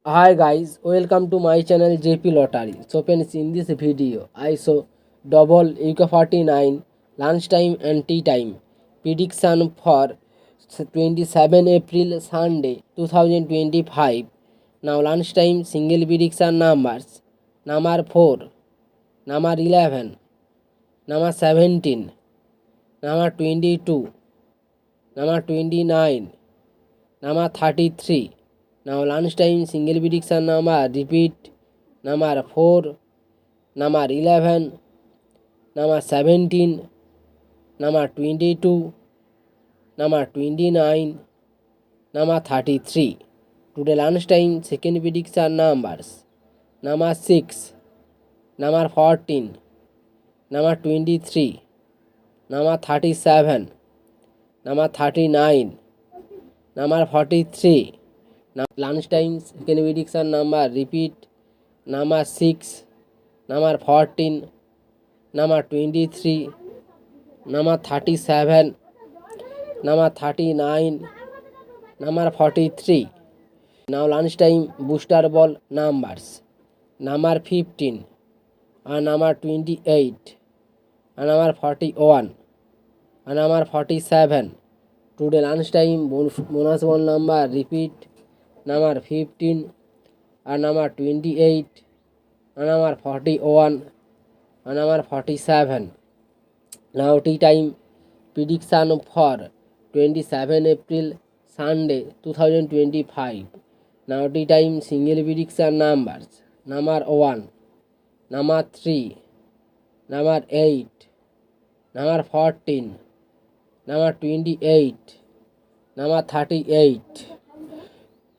Hi guys, welcome to my channel JP Lottery. So friends, in this video I show double UK 49 lunchtime and tea time prediction for 27 April Sunday 2025. Now lunchtime single prediction numbers: number 4, number 11, number 17, number 22, number 29, number 33. Now lunchtime single prediction number repeat: number 4, number 11, number 17, number 22, number 29, number 33. Today lunchtime second prediction numbers: number 6, number 14, number 23, number 37, number 39, number 43. Now lunchtime second prediction number repeat: number 6, number 14, number 23, number 37, number 39, number 43. Now lunchtime booster ball numbers: number 15, and number 28, and number 41, and number 47. Today lunchtime bonus ball number repeat: number 15, and number 28, and number 41, and number 47. Now tea time prediction for 27 April Sunday 2025. Now tea time single prediction numbers: number 1, number 3, number 8, number 14, number 28, number 38.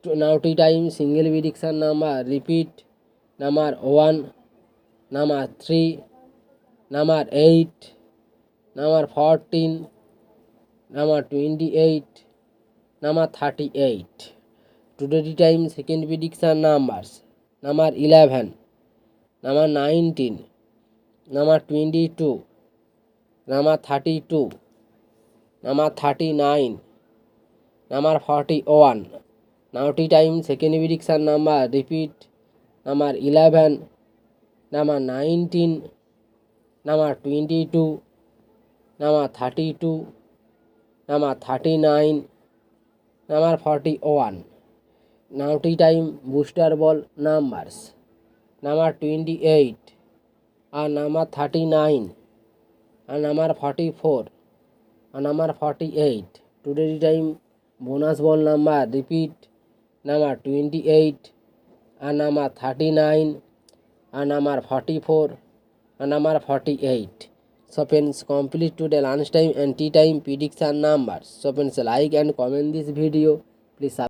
Now tea time single prediction number repeat: number 1, number 3, number 8, number 14, number 28, number 38. Today time second prediction numbers: number 11, number 19, number 22, number 32, number 39, number 41. Now tea time second prediction number repeat: number 11, number 19, number 22, number 32, number 39, number 41. Now tea time booster ball numbers: number 28, and number 39, and number 44, and number 48. Today time bonus ball number repeat: number 28, and number 39, and number 44, and number 48. So friends, complete today lunchtime and tea time prediction numbers. So friends, like and comment this video. Please